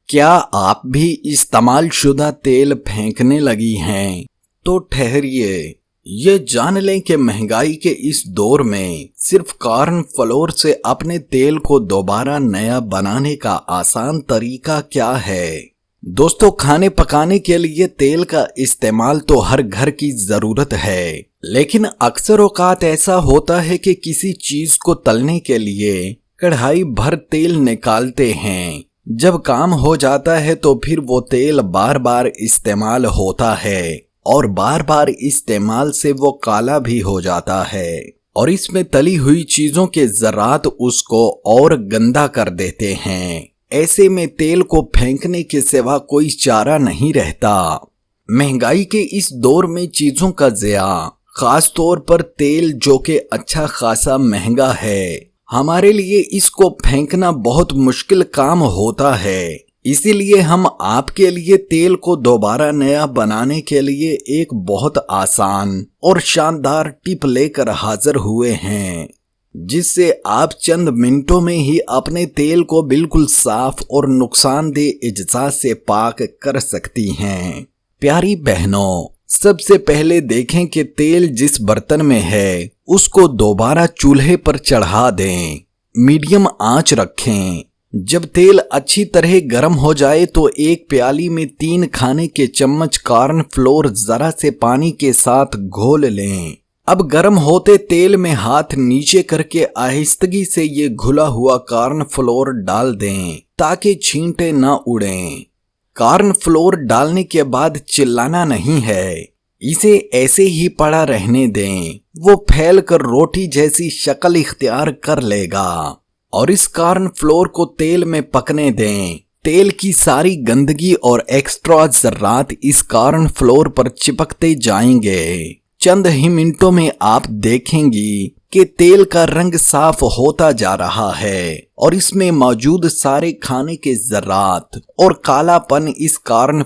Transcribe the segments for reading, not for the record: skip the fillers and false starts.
کیا آپ بھی استعمال شدہ تیل پھینکنے لگی ہیں؟ تو ٹھہریے، یہ جان لیں کہ مہنگائی کے اس دور میں صرف کارن فلور سے اپنے تیل کو دوبارہ نیا بنانے کا آسان طریقہ کیا ہے۔ دوستو، کھانے پکانے کے لیے تیل کا استعمال تو ہر گھر کی ضرورت ہے، لیکن اکثر اوقات ایسا ہوتا ہے کہ کسی چیز کو تلنے کے لیے کڑھائی بھر تیل نکالتے ہیں۔ جب کام ہو جاتا ہے تو پھر وہ تیل بار بار استعمال ہوتا ہے اور بار بار استعمال سے وہ کالا بھی ہو جاتا ہے، اور اس میں تلی ہوئی چیزوں کے ذرات اس کو اور گندا کر دیتے ہیں۔ ایسے میں تیل کو پھینکنے کے سوا کوئی چارہ نہیں رہتا۔ مہنگائی کے اس دور میں چیزوں کا ضیاع، خاص طور پر تیل جو کہ اچھا خاصا مہنگا ہے، ہمارے لیے اس کو پھینکنا بہت مشکل کام ہوتا ہے۔ اسی لیے ہم آپ کے لیے تیل کو دوبارہ نیا بنانے کے لیے ایک بہت آسان اور شاندار ٹپ لے کر حاضر ہوئے ہیں، جس سے آپ چند منٹوں میں ہی اپنے تیل کو بالکل صاف اور نقصان دہ اجزاء سے پاک کر سکتی ہیں۔ پیاری بہنوں، سب سے پہلے دیکھیں کہ تیل جس برتن میں ہے اس کو دوبارہ چولہے پر چڑھا دیں، میڈیم آنچ رکھیں۔ جب تیل اچھی طرح گرم ہو جائے تو ایک پیالی میں 3 کھانے کے چمچ کارن فلور ذرا سے پانی کے ساتھ گھول لیں۔ اب گرم ہوتے تیل میں ہاتھ نیچے کر کے آہستگی سے یہ گھلا ہوا کارن فلور ڈال دیں تاکہ چھینٹے نہ اڑیں۔ کارن فلور ڈالنے کے بعد چلانا نہیں ہے، اسے ایسے ہی پڑا رہنے دیں، وہ پھیل کر روٹی جیسی شکل اختیار کر لے گا، اور اس کارن فلور کو تیل میں پکنے دیں۔ تیل کی ساری گندگی اور ایکسٹرا ذرات اس کارن فلور پر چپکتے جائیں گے۔ چند ہی منٹوں میں آپ دیکھیں گی کہ تیل کا رنگ صاف ہوتا جا رہا ہے اور اس میں موجود سارے کھانے کے ذرات اور کالا پن اس کارن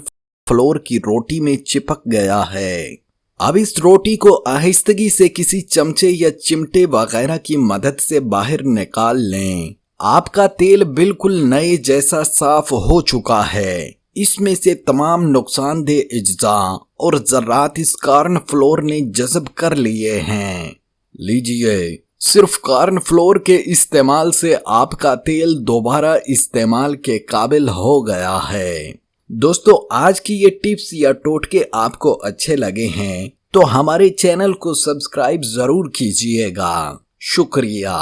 فلور کی روٹی میں چپک گیا ہے۔ اب اس روٹی کو آہستگی سے کسی چمچے یا چمٹے وغیرہ کی مدد سے باہر نکال لیں۔ آپ کا تیل بالکل نئے جیسا صاف ہو چکا ہے۔ اس میں سے تمام نقصان دہ اجزاء اور ذرات اس کارن فلور نے جذب کر لیے ہیں۔ لیجئے، صرف کارن فلور کے استعمال سے آپ کا تیل دوبارہ استعمال کے قابل ہو گیا ہے۔ دوستو، آج کی یہ ٹپس یا ٹوٹکے آپ کو اچھے لگے ہیں تو ہمارے چینل کو سبسکرائب ضرور کیجئے گا۔ شکریہ۔